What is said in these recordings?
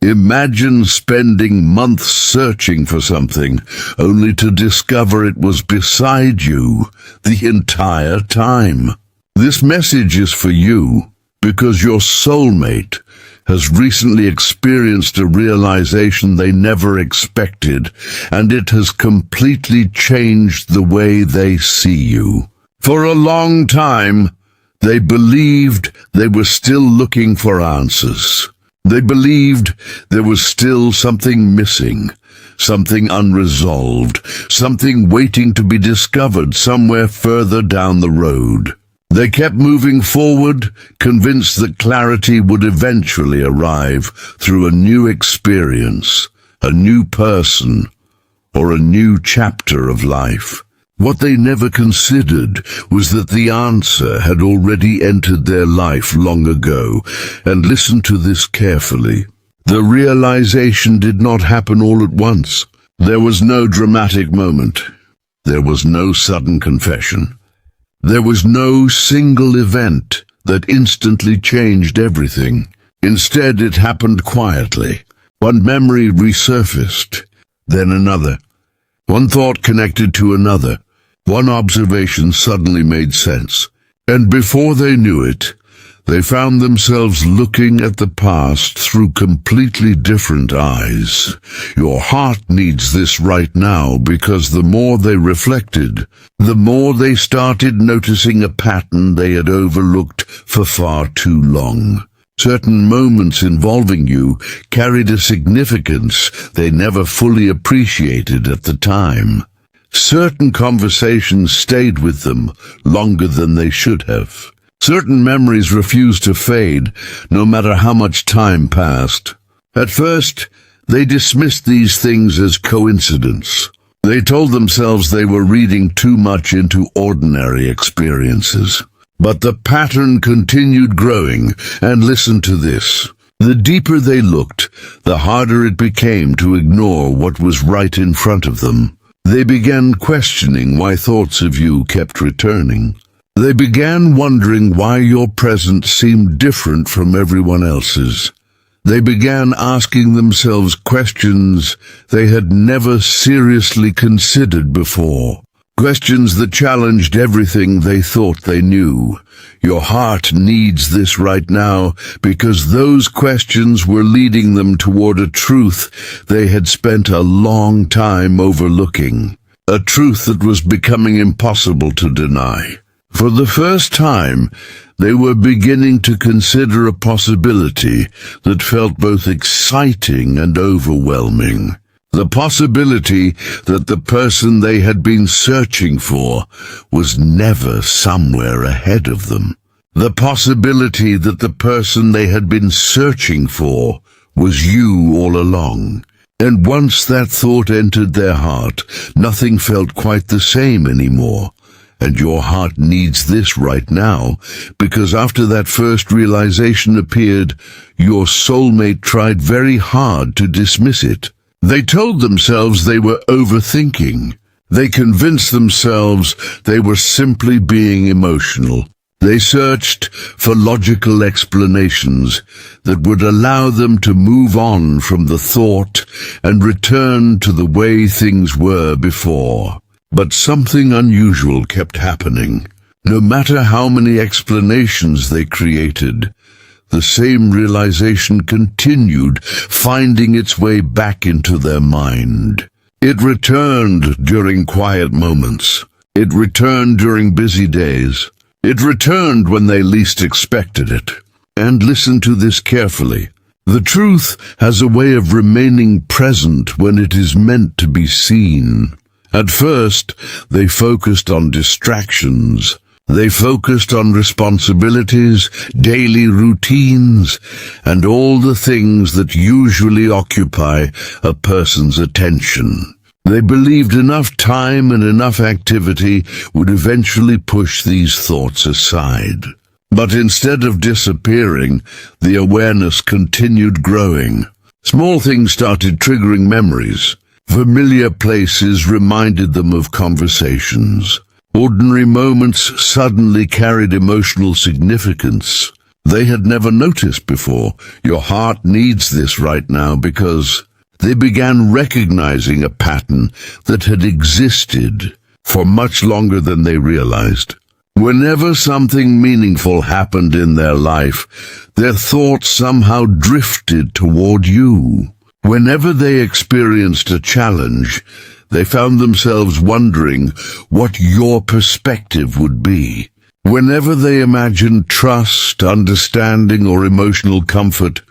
Imagine spending months searching for something, only to discover it was beside you the entire time. This message is for you, because your soulmate has recently experienced a realization they never expected, and it has completely changed the way they see you. For a long time, they believed they were still looking for answers. They believed there was still something missing, something unresolved, something waiting to be discovered somewhere further down the road. They kept moving forward, convinced that clarity would eventually arrive through a new experience, a new person, or a new chapter of life. What they never considered was that the answer had already entered their life long ago. And listen to this carefully. The realization did not happen all at once. There was no dramatic moment. There was no sudden confession. There was no single event that instantly changed everything. Instead, it happened quietly. One memory resurfaced, then another. One thought connected to another. One observation suddenly made sense. And before they knew it, they found themselves looking at the past through completely different eyes. Your heart needs this right now, because the more they reflected, the more they started noticing a pattern they had overlooked for far too long. Certain moments involving you carried a significance they never fully appreciated at the time. Certain conversations stayed with them longer than they should have. Certain memories refused to fade, no matter how much time passed. At first, they dismissed these things as coincidence. They told themselves they were reading too much into ordinary experiences. But the pattern continued growing, and listen to this. The deeper they looked, the harder it became to ignore what was right in front of them. They began questioning why thoughts of you kept returning. They began wondering why your presence seemed different from everyone else's. They began asking themselves questions they had never seriously considered before. Questions that challenged everything they thought they knew. Your heart needs this right now, because those questions were leading them toward a truth they had spent a long time overlooking. A truth that was becoming impossible to deny. For the first time, they were beginning to consider a possibility that felt both exciting and overwhelming. The possibility that the person they had been searching for was never somewhere ahead of them. The possibility that the person they had been searching for was you all along. And once that thought entered their heart, nothing felt quite the same anymore. And your heart needs this right now, because after that first realization appeared, your soulmate tried very hard to dismiss it. They told themselves they were overthinking. They convinced themselves they were simply being emotional. They searched for logical explanations that would allow them to move on from the thought and return to the way things were before. But something unusual kept happening. No matter how many explanations they created, the same realization continued, finding its way back into their mind. It returned during quiet moments. It returned during busy days. It returned when they least expected it. And listen to this carefully. The truth has a way of remaining present when it is meant to be seen. At first, they focused on distractions. They focused on responsibilities, daily routines, and all the things that usually occupy a person's attention. They believed enough time and enough activity would eventually push these thoughts aside. But instead of disappearing, the awareness continued growing. Small things started triggering memories. Familiar places reminded them of conversations. Ordinary moments suddenly carried emotional significance. they had never noticed before. Your heart needs this right now because they began recognizing a pattern that had existed for much longer than they realized. Whenever something meaningful happened in their life, their thoughts somehow drifted toward you. Whenever they experienced a challenge, they found themselves wondering what your perspective would be. Whenever they imagined trust, understanding, or emotional comfort,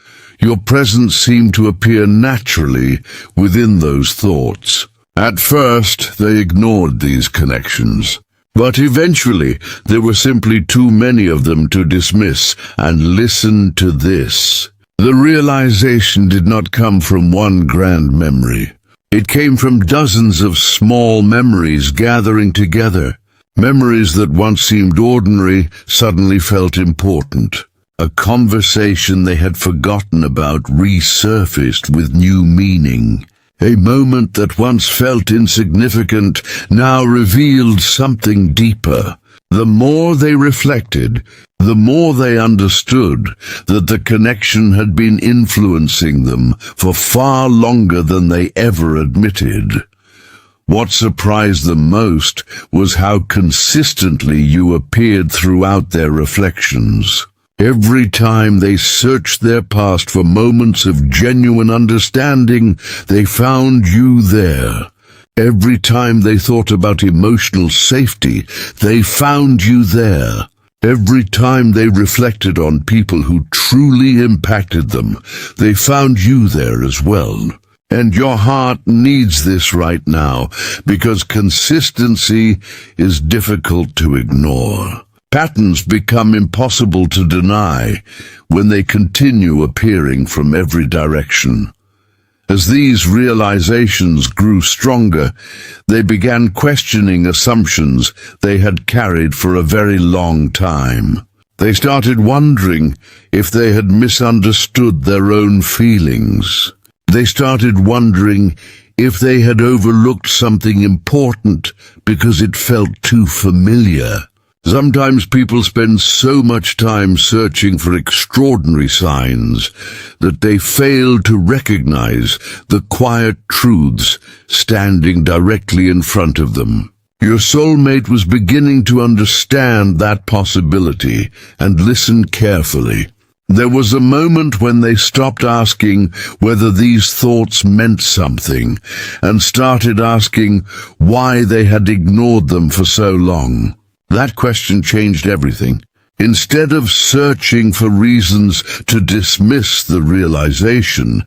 your presence seemed to appear naturally within those thoughts. At first, they ignored these connections, but eventually there were simply too many of them to dismiss. And listen to this. The realization did not come from one grand memory. It came from dozens of small memories gathering together. Memories that once seemed ordinary suddenly felt important. A conversation they had forgotten about resurfaced with new meaning. A moment that once felt insignificant now revealed something deeper. The more they reflected, the more they understood that the connection had been influencing them for far longer than they ever admitted. What surprised them most was how consistently you appeared throughout their reflections. Every time they searched their past for moments of genuine understanding, they found you there. Every time they thought about emotional safety, they found you there. Every time they reflected on people who truly impacted them, they found you there as well. And your heart needs this right now, because consistency is difficult to ignore. Patterns become impossible to deny when they continue appearing from every direction. As these realizations grew stronger, they began questioning assumptions they had carried for a very long time. They started wondering if they had misunderstood their own feelings. They started wondering if they had overlooked something important because it felt too familiar. Sometimes people spend so much time searching for extraordinary signs that they fail to recognize the quiet truths standing directly in front of them. Your soulmate was beginning to understand that possibility and listen carefully. There was a moment when they stopped asking whether these thoughts meant something and started asking why they had ignored them for so long. That question changed everything. Instead of searching for reasons to dismiss the realization,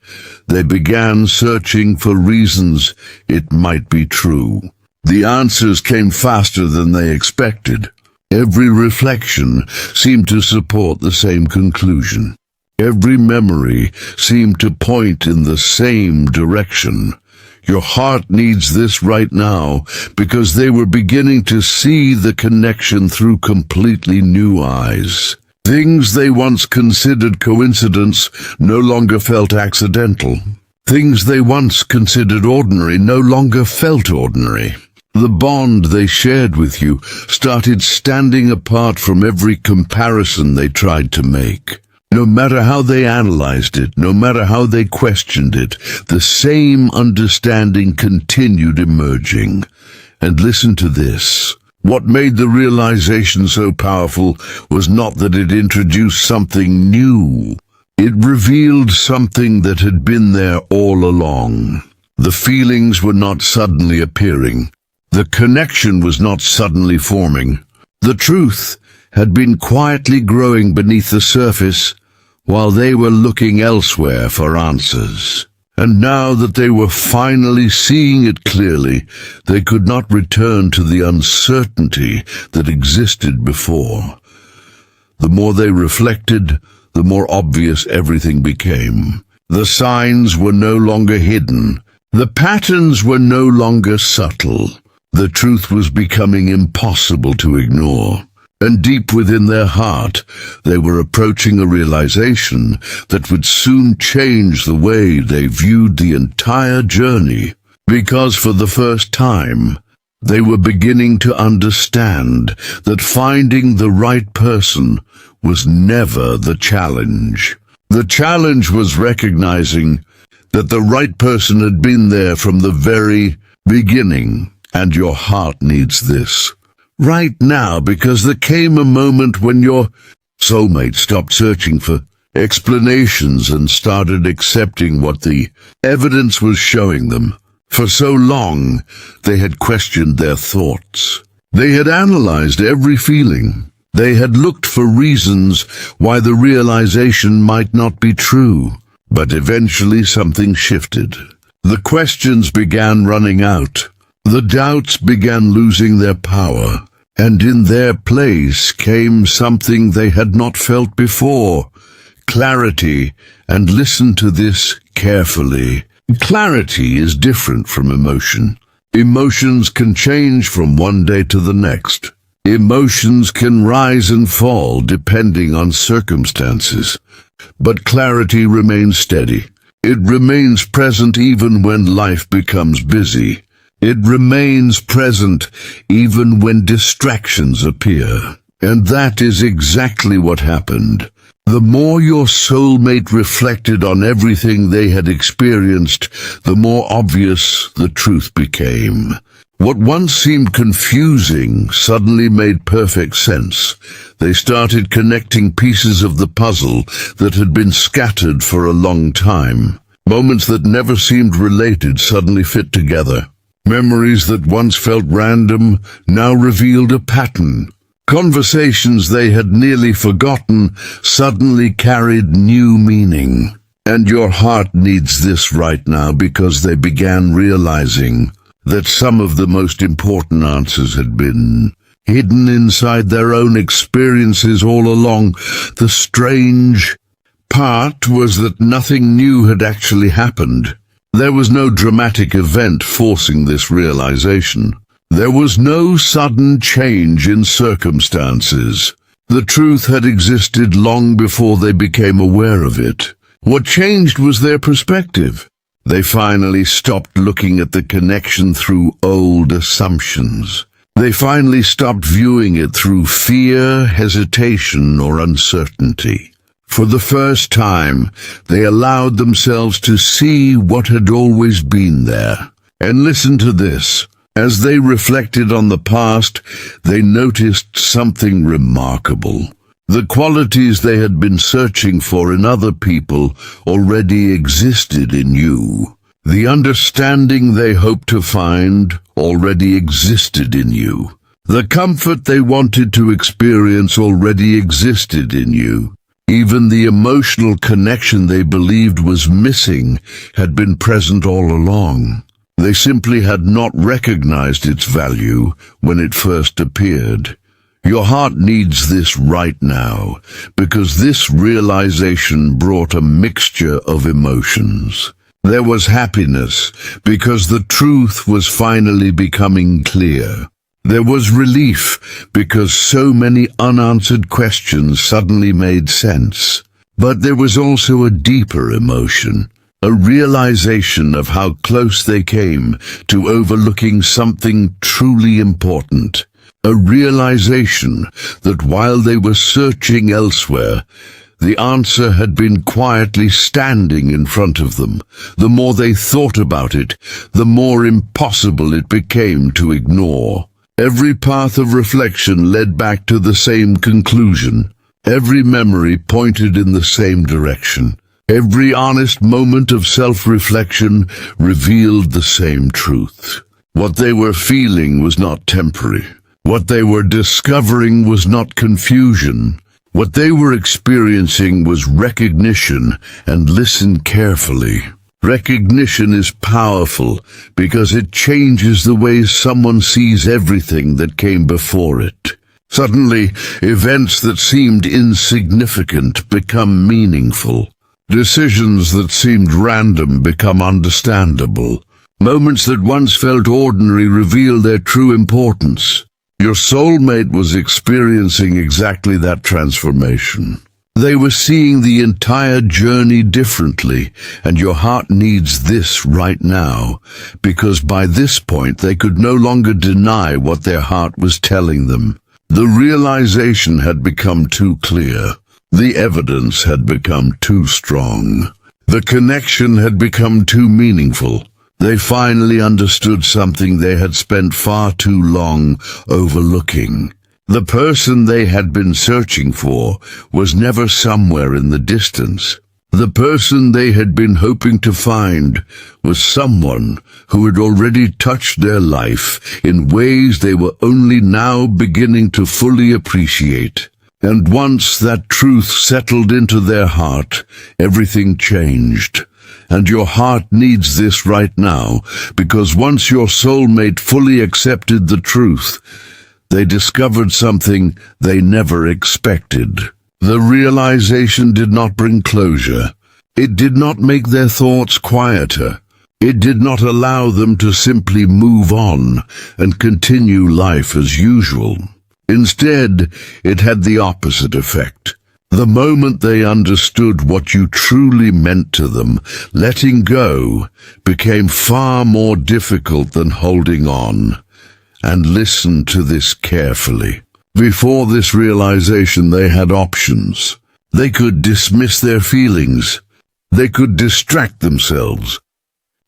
they began searching for reasons it might be true. The answers came faster than they expected. Every reflection seemed to support the same conclusion. Every memory seemed to point in the same direction. Your heart needs this right now because they were beginning to see the connection through completely new eyes. Things they once considered coincidence no longer felt accidental. Things they once considered ordinary no longer felt ordinary. The bond they shared with you started standing apart from every comparison they tried to make. No matter how they analyzed it, no matter how they questioned it, the same understanding continued emerging. And listen to this. What made the realization so powerful was not that it introduced something new. It revealed something that had been there all along. The feelings were not suddenly appearing. The connection was not suddenly forming. The truth had been quietly growing beneath the surface while they were looking elsewhere for answers. And now that they were finally seeing it clearly, they could not return to the uncertainty that existed before. The more they reflected, the more obvious everything became. The signs were no longer hidden. The patterns were no longer subtle. The truth was becoming impossible to ignore. And deep within their heart, they were approaching a realization that would soon change the way they viewed the entire journey. Because for the first time, They were beginning to understand that finding the right person was never the challenge. The challenge was recognizing that the right person had been there from the very beginning, and your heart needs this right now, because there came a moment when your soulmate stopped searching for explanations and started accepting what the evidence was showing them. For so long, they had questioned their thoughts. They had analyzed every feeling. They had looked for reasons why the realization might not be true. But eventually something shifted. The questions began running out. The doubts began losing their power. And in their place came something they had not felt before. Clarity. And listen to this carefully. Clarity is different from emotion. Emotions can change from one day to the next. Emotions can rise and fall depending on circumstances. But clarity remains steady. It remains present even when life becomes busy. It remains present even when distractions appear. And that is exactly what happened. The more your soulmate reflected on everything they had experienced, the more obvious the truth became. What once seemed confusing suddenly made perfect sense. They started connecting pieces of the puzzle that had been scattered for a long time. Moments that never seemed related suddenly fit together. Memories that once felt random now revealed a pattern. Conversations they had nearly forgotten suddenly carried new meaning. And your heart needs this right now, because they began realizing that some of the most important answers had been hidden inside their own experiences all along. The strange part was that nothing new had actually happened. There was no dramatic event forcing this realization. There was no sudden change in circumstances. The truth had existed long before they became aware of it. What changed was their perspective. They finally stopped looking at the connection through old assumptions. They finally stopped viewing it through fear, hesitation, or uncertainty. For the first time, they allowed themselves to see what had always been there. And listen to this. As they reflected on the past, they noticed something remarkable. The qualities they had been searching for in other people already existed in you. The understanding they hoped to find already existed in you. The comfort they wanted to experience already existed in you. Even the emotional connection they believed was missing had been present all along. They simply had not recognized its value when it first appeared. Your heart needs this right now, because this realization brought a mixture of emotions. There was happiness, because the truth was finally becoming clear. There was relief, because so many unanswered questions suddenly made sense. But there was also a deeper emotion, a realization of how close they came to overlooking something truly important. A realization that while they were searching elsewhere, the answer had been quietly standing in front of them. The more they thought about it, the more impossible it became to ignore. Every path of reflection led back to the same conclusion. Every memory pointed in the same direction. Every honest moment of self-reflection revealed the same truth. What they were feeling was not temporary. What they were discovering was not confusion. What they were experiencing was recognition, and listen carefully. Recognition is powerful because it changes the way someone sees everything that came before it. Suddenly, events that seemed insignificant become meaningful. Decisions that seemed random become understandable. Moments that once felt ordinary reveal their true importance. Your soulmate was experiencing exactly that transformation. They were seeing the entire journey differently, and your heart needs this right now, because by this point they could no longer deny what their heart was telling them. The realization had become too clear. The evidence had become too strong. The connection had become too meaningful. They finally understood something they had spent far too long overlooking. The person they had been searching for was never somewhere in the distance. The person they had been hoping to find was someone who had already touched their life in ways they were only now beginning to fully appreciate. And once that truth settled into their heart, everything changed. And your heart needs this right now, because once your soulmate fully accepted the truth, they discovered something they never expected. The realization did not bring closure. It did not make their thoughts quieter. It did not allow them to simply move on and continue life as usual. Instead, it had the opposite effect. The moment they understood what you truly meant to them, letting go became far more difficult than holding on. And listen to this carefully. Before this realization, they had options. They could dismiss their feelings. They could distract themselves.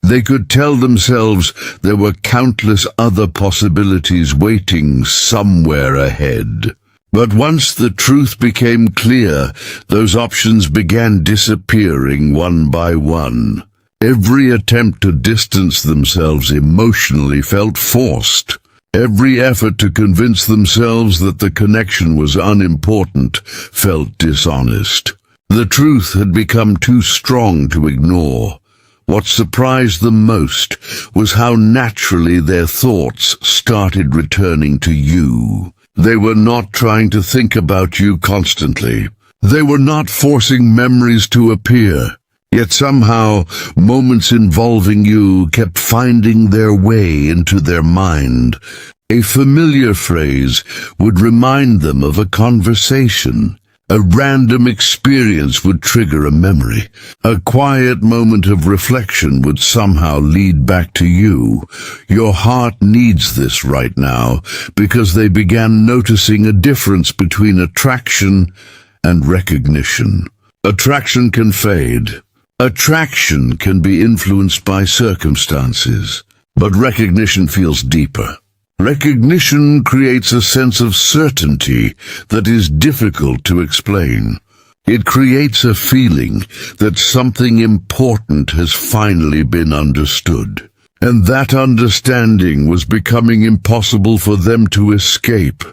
They could tell themselves there were countless other possibilities waiting somewhere ahead. But once the truth became clear, those options began disappearing one by one. Every attempt to distance themselves emotionally felt forced. Every effort to convince themselves that the connection was unimportant felt dishonest. The truth had become too strong to ignore. What surprised them most was how naturally their thoughts started returning to you. They were not trying to think about you constantly. They were not forcing memories to appear. Yet somehow, moments involving you kept finding their way into their mind. A familiar phrase would remind them of a conversation. A random experience would trigger a memory. A quiet moment of reflection would somehow lead back to you. Your heart needs this right now, because they began noticing a difference between attraction and recognition. Attraction can fade. Attraction can be influenced by circumstances, but recognition feels deeper. Recognition creates a sense of certainty that is difficult to explain. It creates a feeling that something important has finally been understood. And that understanding was becoming impossible for them to escape.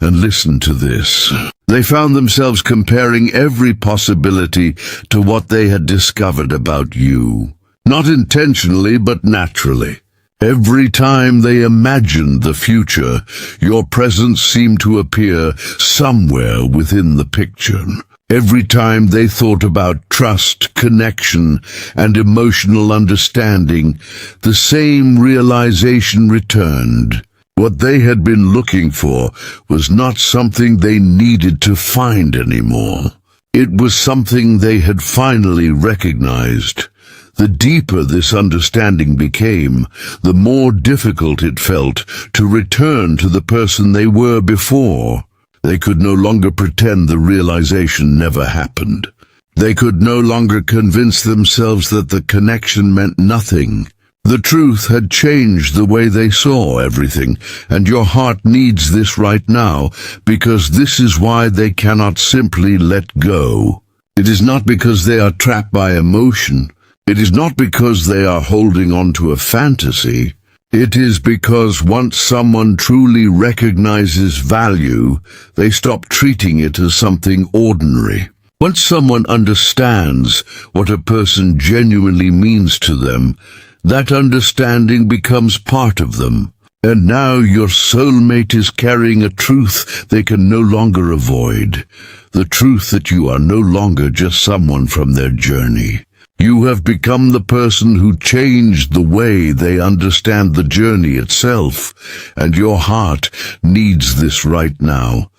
And listen to this. They found themselves comparing every possibility to what they had discovered about you. Not intentionally, but naturally. Every time they imagined the future, your presence seemed to appear somewhere within the picture. Every time they thought about trust, connection, and emotional understanding, the same realization returned. What they had been looking for was not something they needed to find anymore. It was something they had finally recognized. The deeper this understanding became, the more difficult it felt to return to the person they were before. They could no longer pretend the realization never happened. They could no longer convince themselves that the connection meant nothing. The truth had changed the way they saw everything, and your heart needs this right now, because this is why they cannot simply let go. It is not because they are trapped by emotion. It is not because they are holding on to a fantasy. It is because once someone truly recognizes value, they stop treating it as something ordinary. Once someone understands what a person genuinely means to them, that understanding becomes part of them. And now your soulmate is carrying a truth they can no longer avoid. The truth that you are no longer just someone from their journey. You have become the person who changed the way they understand the journey itself, and your heart needs this right now,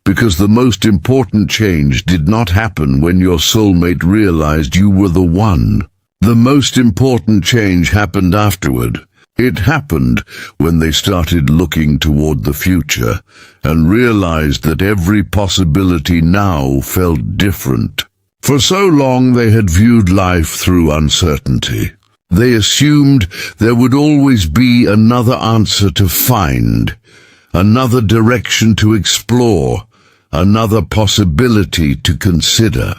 because the most important change did not happen when your soulmate realized you were the one. The most important change happened afterward. It happened when they started looking toward the future and realized that every possibility now felt different. For so long they had viewed life through uncertainty. They assumed there would always be another answer to find, another direction to explore, another possibility to consider.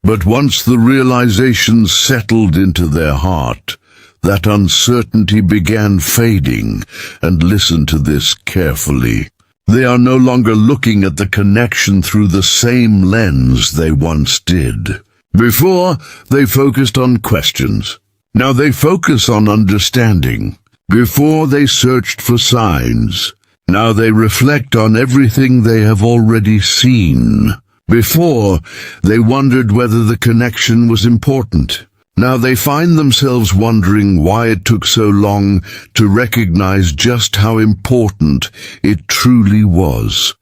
But once the realization settled into their heart, that uncertainty began fading. And listen to this carefully. They are no longer looking at the connection through the same lens they once did. Before, they focused on questions. Now they focus on understanding. Before, they searched for signs. Now they reflect on everything they have already seen. Before, they wondered whether the connection was important. Now they find themselves wondering why it took so long to recognize just how important it truly was.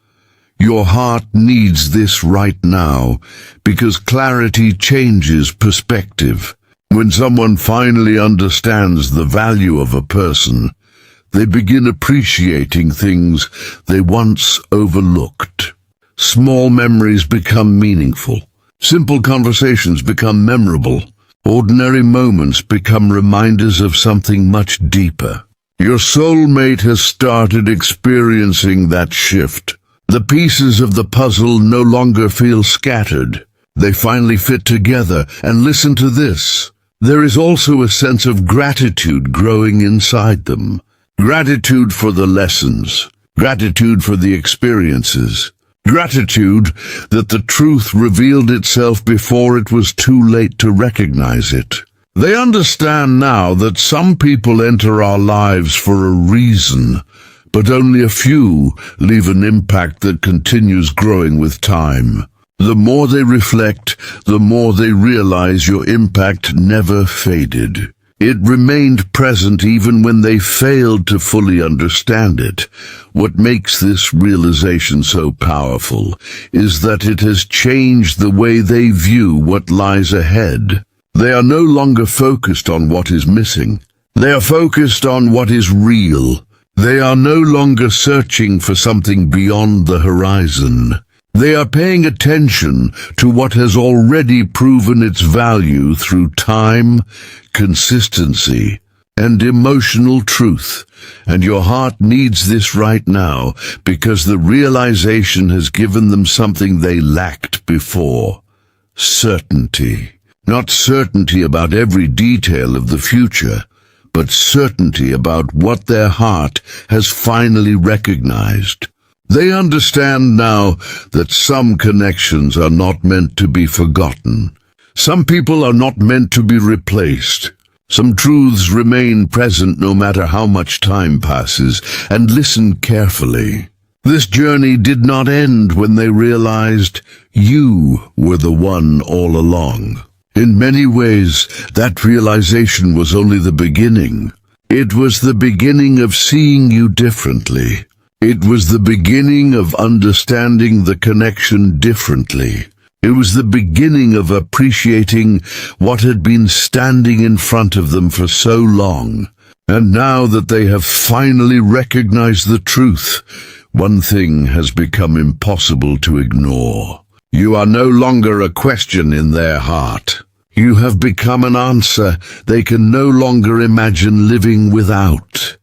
Your heart needs this right now, because clarity changes perspective. When someone finally understands the value of a person, they begin appreciating things they once overlooked. Small memories become meaningful. Simple conversations become memorable. Ordinary moments become reminders of something much deeper. Your soulmate has started experiencing that shift. The pieces of the puzzle no longer feel scattered. They finally fit together. And listen to this. There is also a sense of gratitude growing inside them. Gratitude for the lessons. Gratitude for the experiences. Gratitude that the truth revealed itself before it was too late to recognize it. They understand now that some people enter our lives for a reason, but only a few leave an impact that continues growing with time. The more they reflect, the more they realize your impact never faded. It remained present even when they failed to fully understand it. What makes this realization so powerful is that it has changed the way they view what lies ahead. They are no longer focused on what is missing. They are focused on what is real. They are no longer searching for something beyond the horizon. They are paying attention to what has already proven its value through time, consistency, and emotional truth. And your heart needs this right now, because the realization has given them something they lacked before. Certainty. Not certainty about every detail of the future, but certainty about what their heart has finally recognized. They understand now that some connections are not meant to be forgotten. Some people are not meant to be replaced. Some truths remain present no matter how much time passes. And listen carefully. This journey did not end when they realized you were the one all along. In many ways, that realization was only the beginning. It was the beginning of seeing you differently. It was the beginning of understanding the connection differently. It was the beginning of appreciating what had been standing in front of them for so long. And now that they have finally recognized the truth, one thing has become impossible to ignore. You are no longer a question in their heart. You have become an answer they can no longer imagine living without.